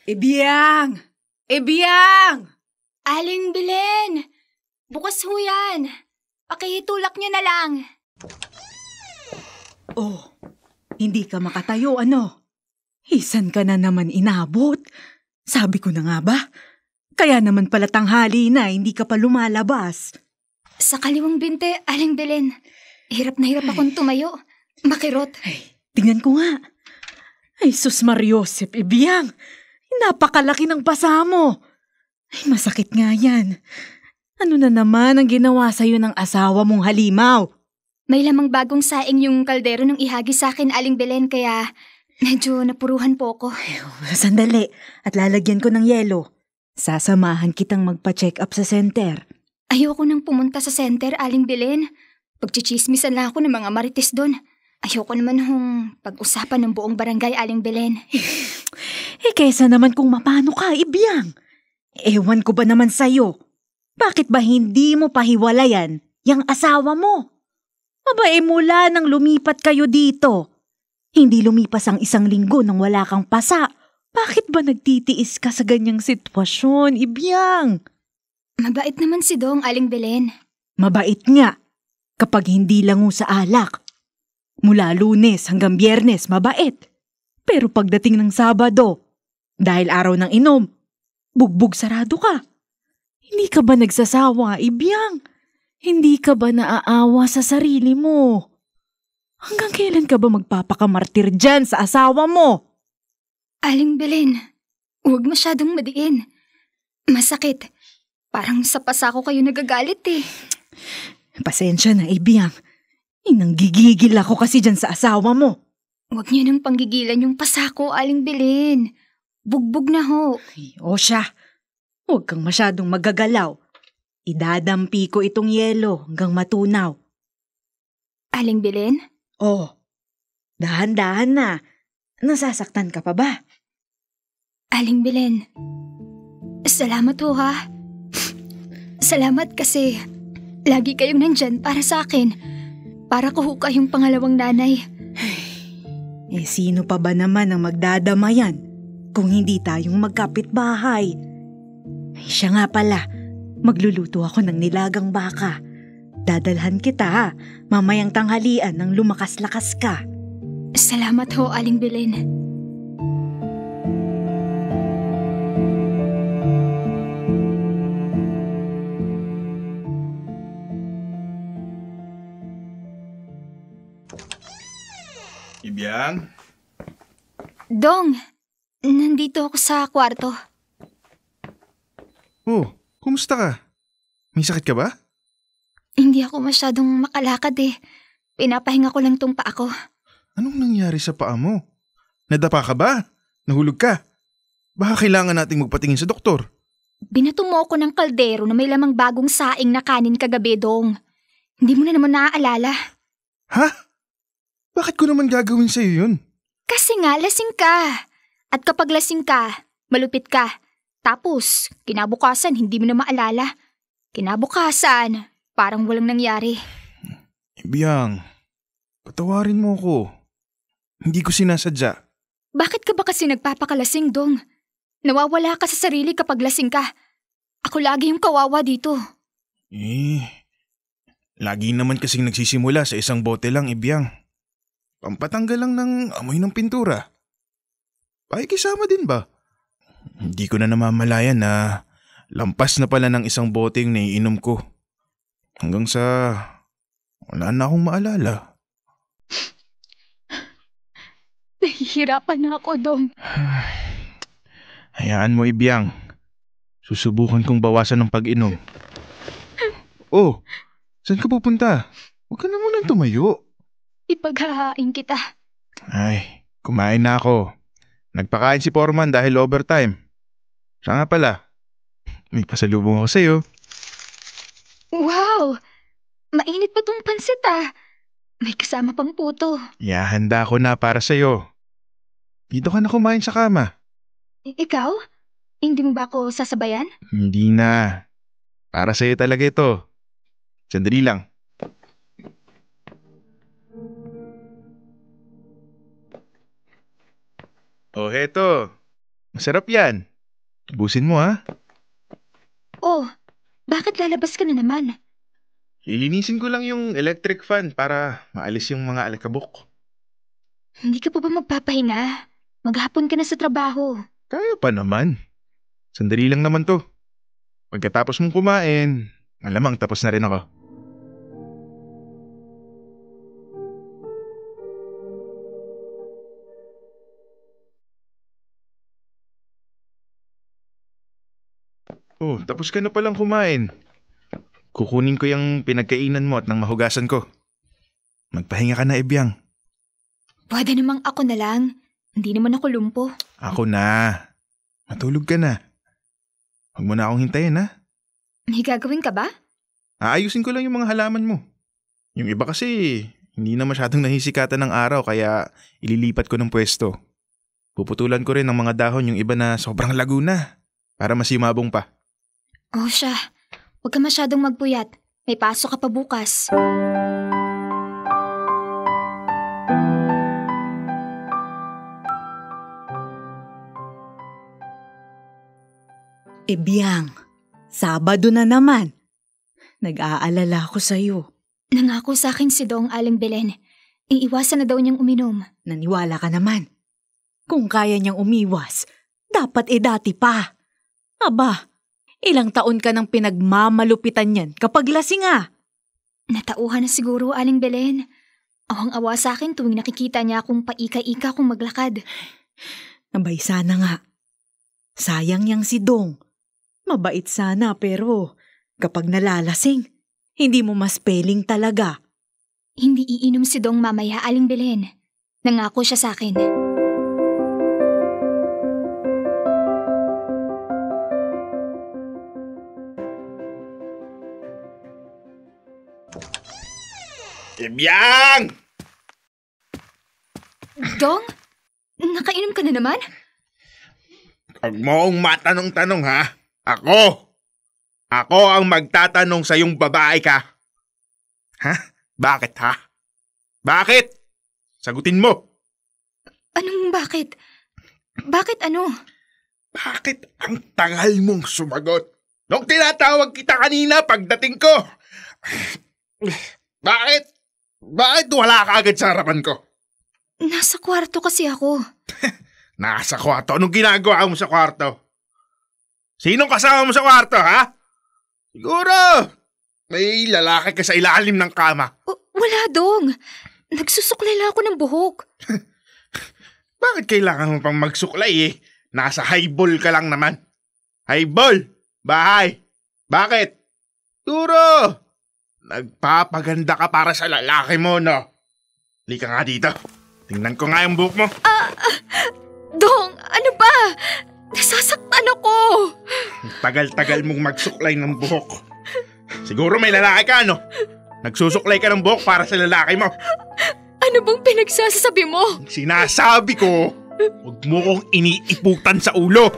Ibiyang! Ibiyang! Aling Belen! Bukas ho yan. Pakihitulak nyo na lang. Oh, hindi ka makatayo, ano? Isan ka na naman inabot. Sabi ko na nga ba? Kaya naman pala tanghali na, hindi ka pa lumalabas. Sa kaliwang binte, Aling Belen. Hirap na hirap akong tumayo. Makirot. Ay, tingnan ko nga. Ay, sus Mariosep, Ibiyang. Napakalaki ng pasa mo. Ay, masakit nga yan. Ano na naman ang ginawa sa'yo ng asawa mong halimaw? May lamang bagong saing yung kaldero ng ihagi sa akin, Aling Belen, kaya medyo napuruhan po ako. Sandali, at lalagyan ko ng yelo. Sasamahan kitang magpa-check up sa center. Ayoko nang pumunta sa center, Aling Belen. Pagchichismisan lang ako ng mga marites doon. Ayoko naman pag-usapan ng buong barangay, Aling Belen. Kesa naman kung mapano ka, Ibiyang. Ewan ko ba naman sa'yo? Bakit ba hindi mo pahiwalayan yung asawa mo? Mula nang lumipat kayo dito. Hindi lumipas ang 1 linggo nang wala kang pasa. Bakit ba nagtitiis ka sa ganyang sitwasyon, Ibiyang? Mabait naman si Dong, Aling Belen. Mabait nga, kapag hindi lango sa alak. Mula Lunes hanggang Biyernes, mabait. Pero pagdating ng Sabado, dahil araw ng inom, bugbog sarado ka. Hindi ka ba nagsasawa, Ibiyang? Hindi ka ba naaawa sa sarili mo? Hanggang kailan ka ba magpapakamartir dyan sa asawa mo? Aling Belen, huwag masyadong madiin. Masakit. Parang sa pasa ko kayo nagagalit eh. Pasensya na, Ibiyang. Nanggigigil ako kasi dyan sa asawa mo. Huwag niyo nang panggigilan yung pasa ko, Aling Belen. Bugbog na ho. O siya, huwag kang masyadong magagalaw. Idadampi ko itong yelo hanggang matunaw. Aling Belen? Oh, dahan-dahan na. Nasasaktan ka pa ba? Aling Belen, salamat ho ha. Salamat kasi lagi kayong nandyan para sa akin. Para ko ho kayong pangalawang nanay. Sino pa ba naman ang magdadamayan kung hindi tayong magkapitbahay? Siya nga pala, magluluto ako ng nilagang baka. Dadalhan kita ha, mamayang tanghalian nang lumakas-lakas ka. Salamat ho, Aling Belen. Ibiyang? Dong, nandito ako sa kwarto. Oh, kumusta ka? May sakit ka ba? Hindi ako masyadong makalakad eh. Pinapahinga ko lang tong paa ko. Anong nangyari sa paa mo? Nadapa ka ba? Nahulog ka? Baka kailangan nating magpatingin sa doktor. Binato mo ako ng kaldero na may lamang bagong saing na kanin kagabi, Dong. Hindi mo na naman naaalala. Ha? Bakit ko naman gagawin sa'yo yun? Kasi nga, lasing ka. At kapag lasing ka, malupit ka. Tapos, kinabukasan, hindi mo na maalala. Kinabukasan, parang walang nangyari. Ibiyang, patawarin mo ko. Hindi ko sinasadya. Bakit ka ba kasi nagpapakalasing, Dong? Nawawala ka sa sarili kapag lasing ka. Ako lagi yung kawawa dito. Lagi naman kasing nagsisimula sa isang bote lang, Ibiyang. Pampatanggal lang ng amoy ng pintura. Pakikisama din ba? Hindi ko na namamalayan na lampas na pala ng isang bote yung naiinom ko. Hanggang sa wala na akong maalala. Nahihirapan na ako, Dong. Hayaan mo, Ibiyang. Susubukan kong bawasan ng pag-inom. Oh, saan ka pupunta? Huwag ka na munang tumayo. Ipaghahain kita. Ay, kumain na ako. Nagpakain si Foreman dahil overtime. Siya nga pala, may pasalubong ako sa'yo. Wow! Mainit pa tong pansit ah. May kasama pang puto. Handa ko na para sa'yo. Dito ka na kumain sa kama. Ikaw? Hindi mo ba ako sasabayan? Hindi na. Para sa'yo talaga ito. Sandali lang. Oh, heto. Masarap yan. Ubusin mo ha. Oh, bakit lalabas ka na naman? Ilinisin ko lang yung electric fan para maalis yung mga alikabok. Hindi ka pa ba magpapahinga? Maghapon ka na sa trabaho. Kaya pa naman. Sandali lang naman to. Pagkatapos mong kumain, malamang tapos na rin ako. Oh, tapos ka na palang kumain. Kukunin ko yung pinagkainan mo at nang mahugasan ko. Magpahinga ka na, Ebyang. Pwede namang ako na lang. Hindi naman ako lumpo. Ako na. Matulog ka na. Huwag mo na akong hintayin, ha? May gagawin ka ba? Aayusin ko lang yung mga halaman mo. Yung iba kasi, hindi na masyadong nahisikatan ng araw kaya ililipat ko ng pwesto. Puputulan ko rin ng mga dahon yung iba na sobrang lago na para mas yumabong pa. Oh siya, huwag ka masyadong magpuyat. May pasok ka pa bukas. Ebyang, Sabado na naman. Nag-aalala ko sa'yo. Nangako sa akin si Dong Aling Belen. Iiwasan na daw niyang uminom. Naniwala ka naman. Kung kaya niyang umiwas, dapat dati pa. Aba, ilang taon ka nang pinagmamalupitan niyan kapag lasing ah. Natauhan na siguro, Aling Belen. Awang-awa sa akin tuwing nakikita niya akong paika-ika kung maglakad. Abay sana nga. Sayang yang si Dong. Mabait sana pero kapag nalalasing, hindi mo maspeling talaga. Hindi iinom si Dong mamaya, Aling Belen. Nangako siya sa akin. Ebyang! Dong? Nakainom ka na naman? Huwag mo akong matanong-tanong ha. Ako ang magtatanong sa yung babae ka. Ha? Bakit ha? Bakit? Sagutin mo. Anong bakit? Bakit ano? Bakit ang tagal mong sumagot? Nung tinatawag kita kanina pagdating ko. Bakit? Bakit wala ka agad sa harapan ko? Nasa kwarto kasi ako. Nasa kwarto? Anong ginagawa mo sa kwarto? Sinong kasama mo sa kwarto, ha? Siguro, may lalaki ka sa ilalim ng kama. Wala, Dong. Nagsusuklay lang ako ng buhok. Bakit kailangan mo pang magsuklay eh? Nasa highball ka lang naman. Highball? Bahay? Bakit? Turo! Nagpapaganda ka para sa lalaki mo, no? Lika nga dito. Tingnan ko nga yung buhok mo. Dong, ano ba? Nasasaktan ako. Tagal-tagal mong magsuklay ng buhok. Siguro may lalaki ka, no? Nagsusuklay ka ng buhok para sa lalaki mo. Ano bang pinagsasabi mo? Sinasabi ko, huwag mo kong iniiputan sa ulo.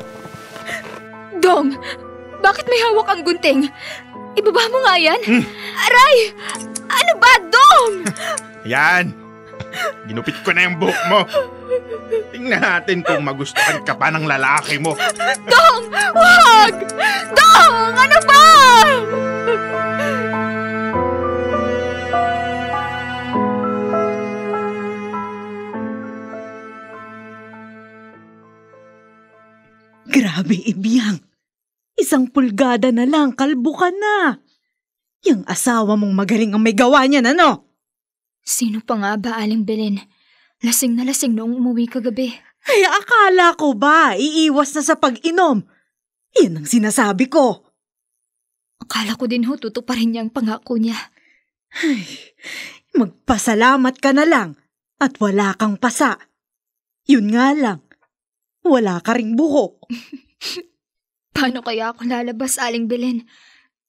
Dong, bakit may hawak ang gunting? Ibaba mo nga yan. Aray! Ano ba, Dong? Yan. Ginupit ko na yung buhok mo. Tingnan natin kung magustuhan ka pa ng lalaki mo. Dong! Wag! Dong! Ano ba? Grabe, Ebyang. 1 pulgada na lang, kalbo ka na. Yung asawa mong magaling ang may gawa niyan, ano? Sino pa nga ba, Aling Belen? Lasing na lasing noong umuwi kagabi. Ay, akala ko ba iiwas na sa pag-inom? Yan ang sinasabi ko. Akala ko din tutuparin niya ang pangako niya. Ay, magpasalamat ka na lang at wala kang pasa. Yun nga lang, wala ka ring buhok. Paano kaya ako lalabas, Aling Belen?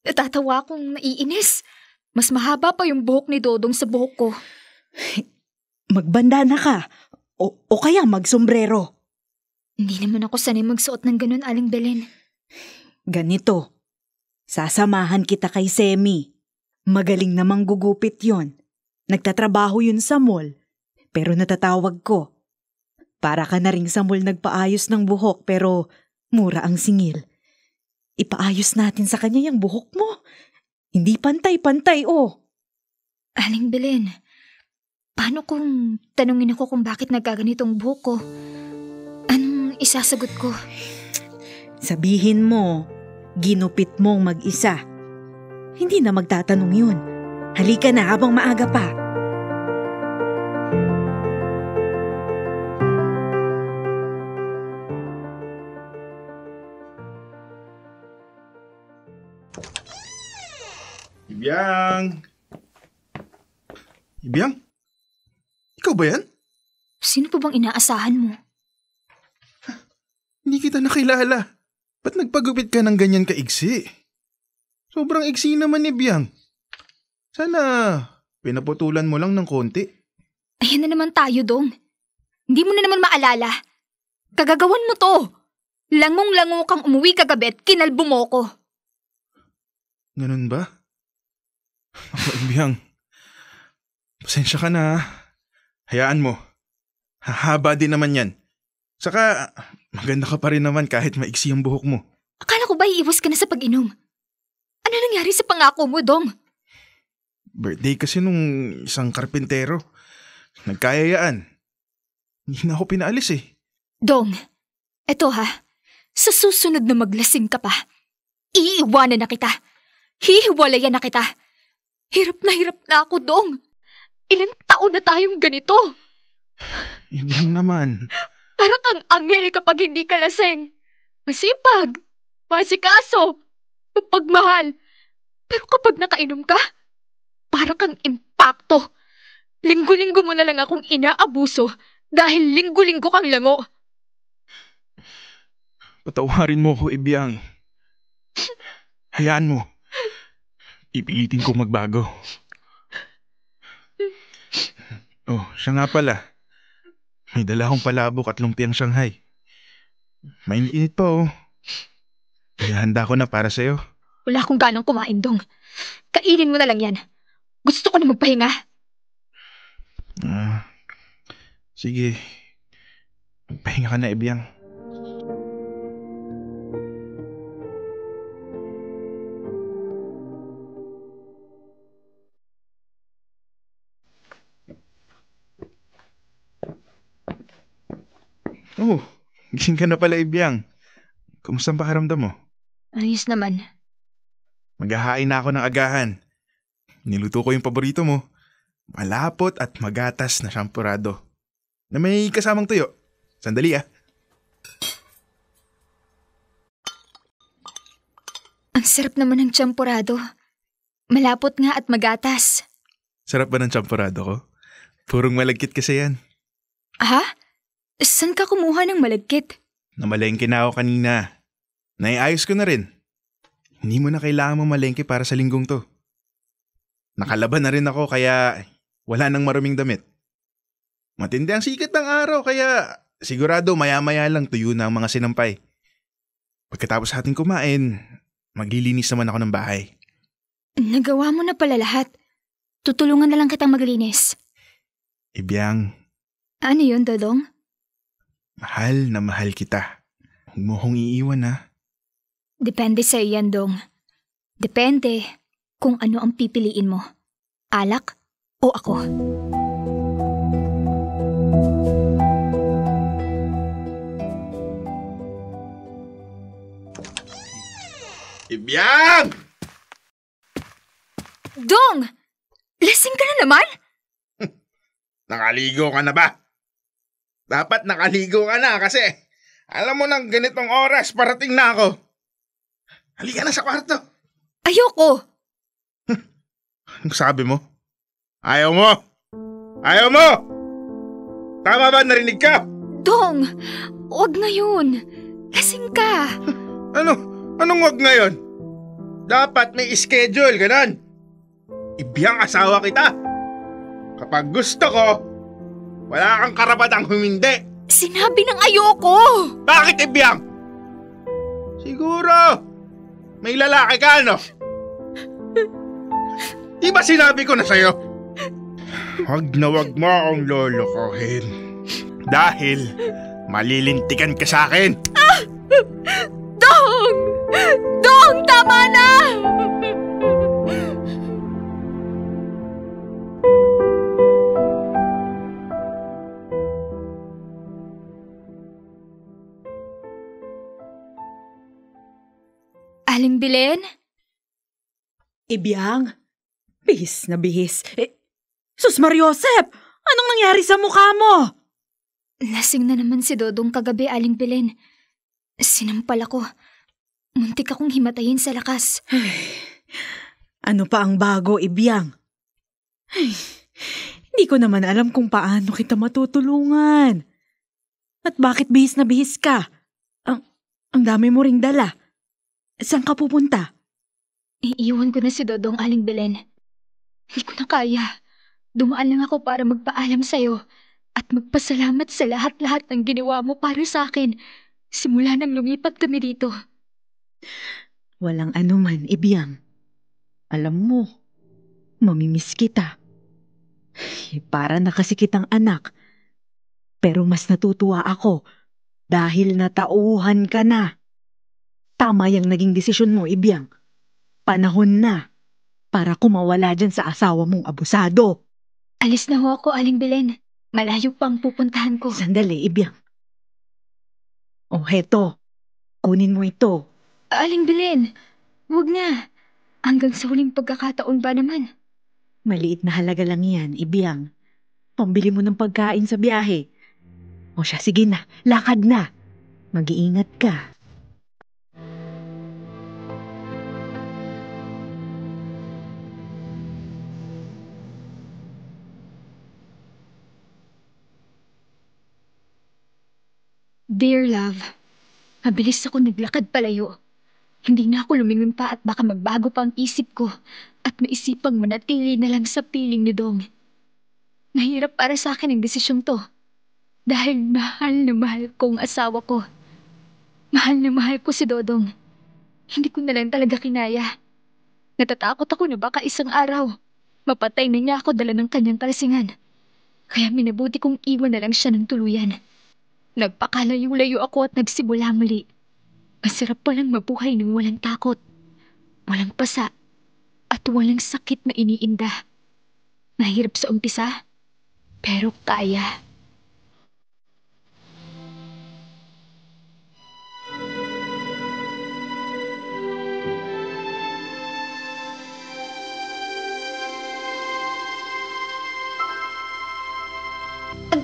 Natatawa akong naiinis. Mas mahaba pa yung buhok ni Dodong sa buhok ko. Magbanda na ka o kaya magsombrero. Hindi naman ako sanay magsuot ng ganun, Aling Belen. Ganito, sasamahan kita kay Semi. Magaling namang gugupit yon. Nagtatrabaho yun sa mall, pero natatawag ko. Para ka na ring samul nagpaayos ng buhok pero mura ang singil. Ipaayos natin sa kanya yung buhok mo. Hindi pantay-pantay Aling Belen, paano kung tanungin ako kung bakit nagkaganitong buhok ko? Anong isasagot ko? Sabihin mo, ginupit mong mag-isa. Hindi na magtatanong yun. Halika na habang maaga pa. Ibiang! Ibiang? Ikaw ba yan? Sino pa bang inaasahan mo? Hindi kita nakilala. Ba't nagpagupit ka ng ganyan kaigsi? Sobrang iksi naman ni Biang. Sana pinaputulan mo lang ng konti. Ayan na naman tayo, Dong. Hindi mo na naman maalala. Kagagawan mo to. Langong-lango kang umuwi kagabi at kinalbo mo ko. Ganun ba? Ako, Biang. Pasensya ka na. Hayaan mo. Hahaba din naman yan. Saka, maganda ka pa rin naman kahit maiksi ang buhok mo. Akala ko ba iiwas ka na sa pag-inom? Ano nangyari sa pangako mo, Dong? Birthday kasi nung isang karpintero. Nagkayayaan. Hindi na ako pinaalis eh. Dong, eto ha. Sa susunod na maglasing ka pa, iiwanan na kita. Hihiwalayan na kita. Hirap na ako, Dong. Ilang taon na tayong ganito. Hindi lang naman. Para kang anghel kapag hindi ka lasing. Masipag, masikaso, mapagmahal. Pero kapag nakainom ka, para kang impakto. Linggo-linggo mo na lang akong inaabuso dahil linggo-linggo kang lango. Patawarin mo ko, Ibiang. Hayaan mo. Ipilitin ko magbago. Oh, siya nga pala. May dala akong palabok at lumpiang Shanghai. Mainit pa. Kaya handa ko na para sa'yo. Wala akong ganang kumain, Dong. Kainin mo na lang yan. Gusto ko na magpahinga. Sige. Magpahinga ka na, Ibiang. Oh, gising ka na pala, Ibiang. Kumusta ang pakiramdam mo? Ayos naman. Maghahain na ako ng agahan. Niluto ko yung paborito mo. Malapot at magatas na shampurado. Na may kasamang tuyo. Sandali Ang sarap naman ng champurado. Malapot nga at magatas. Sarap ba ng champurado ko? Purong malagkit kasi yan. Ha? Saan ka kumuha ng malagkit? Namalengke na ako kanina. Naiayos ko na rin. Hindi mo na kailangan mamalengke para sa linggong to. Nakalaban na rin ako kaya wala nang maruming damit. Matindi ang sikat ng araw kaya sigurado maya-maya lang tuyo na ang mga sinampay. Pagkatapos ating kumain, maglilinis naman ako ng bahay. Nagawa mo na pala lahat. Tutulungan na lang kitang maglinis. Ibiang. Ano yun, Dodong? Mahal na mahal kita. Huwag mo kong iiwan ha. Depende sa iyan, Dong. Depende kung ano ang pipiliin mo. Alak o ako. Ibiang! Dong! Lasing ka na naman? Nakaligo ka na ba? Dapat nakaligo ka na kasi alam mo nang ganitong oras parating na ako. Halika na sa kwarto. Ayoko! Anong sabi mo? Ayaw mo? Ayaw mo? Tama ba narinig ka? Dong! Huwag ngayon. Lasing ka. Anong wag ngayon? Dapat may schedule, ganon. Ibiyang asawa kita. Kapag gusto ko, wala kang karapatang humindi. Sinabi ng ayoko! Bakit, Ibiyang? Siguro, may lalaki ka, no? Di ba sinabi ko na sa'yo? Wag na wag mo akong lolokohin. Dahil malilintikan ka sa akin. Dong! Dong, tama na! Aling Belen? Ibiyang, bihis na bihis. Sus Mariosep, anong nangyari sa mukha mo? Lasing na naman si Dodong kagabi, Aling Belen. Sinampal ako. Muntik akong himatayin sa lakas. Ano pa ang bago, Ibiyang? Hindi ko naman alam kung paano kita matutulungan. At bakit bihis na bihis ka? Ang dami mo ring dala. Saan ka pupunta? Iiwan ko na si Dodong, Aling Belen. Hindi ko na kaya. Dumaan lang ako para magpaalam sa'yo at magpasalamat sa lahat-lahat ng ginawa mo para sa akin simula nang lumipat kami dito. Walang anuman, Ibiyang. Alam mo, mamimiss kita. Para na kasi kitang anak. Pero mas natutuwa ako dahil natauhan ka na. Tama yung naging desisyon mo, Ibiyang. Panahon na para kumawala dyan sa asawa mong abusado. Alis na ho ako, Aling Belen. Malayo pa ang pupuntahan ko. Sandali, Ibiyang. Oh, heto. Kunin mo ito. Aling Belen, huwag na. Hanggang sa huling pagkakataon ba naman? Maliit na halaga lang yan, Ibiyang. Pambili mo ng pagkain sa biyahe. O siya, sige na. Lakad na. Mag-iingat ka. Dear love, mabilis ako naglakad palayo. Hindi na ako lumingon pa at baka magbago pa ang isip ko at maisipang manatili na lang sa piling ni Dong. Mahirap para sa akin ang desisyong to dahil mahal na mahal ko ang asawa ko. Mahal na mahal ko si Dodong. Hindi ko na lang talaga kinaya. Natatakot ako na baka isang araw mapatay na niya ako dala ng kanyang kalasingan. Kaya minabuti kong iwan na lang siya ng tuluyan. Nagpakalayo-layo ako at nagsimula muli. Masarap palang mabuhay ng walang takot, walang pasa, at walang sakit na iniinda. Mahirap sa umpisa, pero kaya.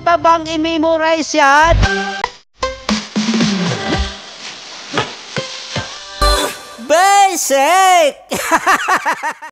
Pa bang i-memorize yan? Basic!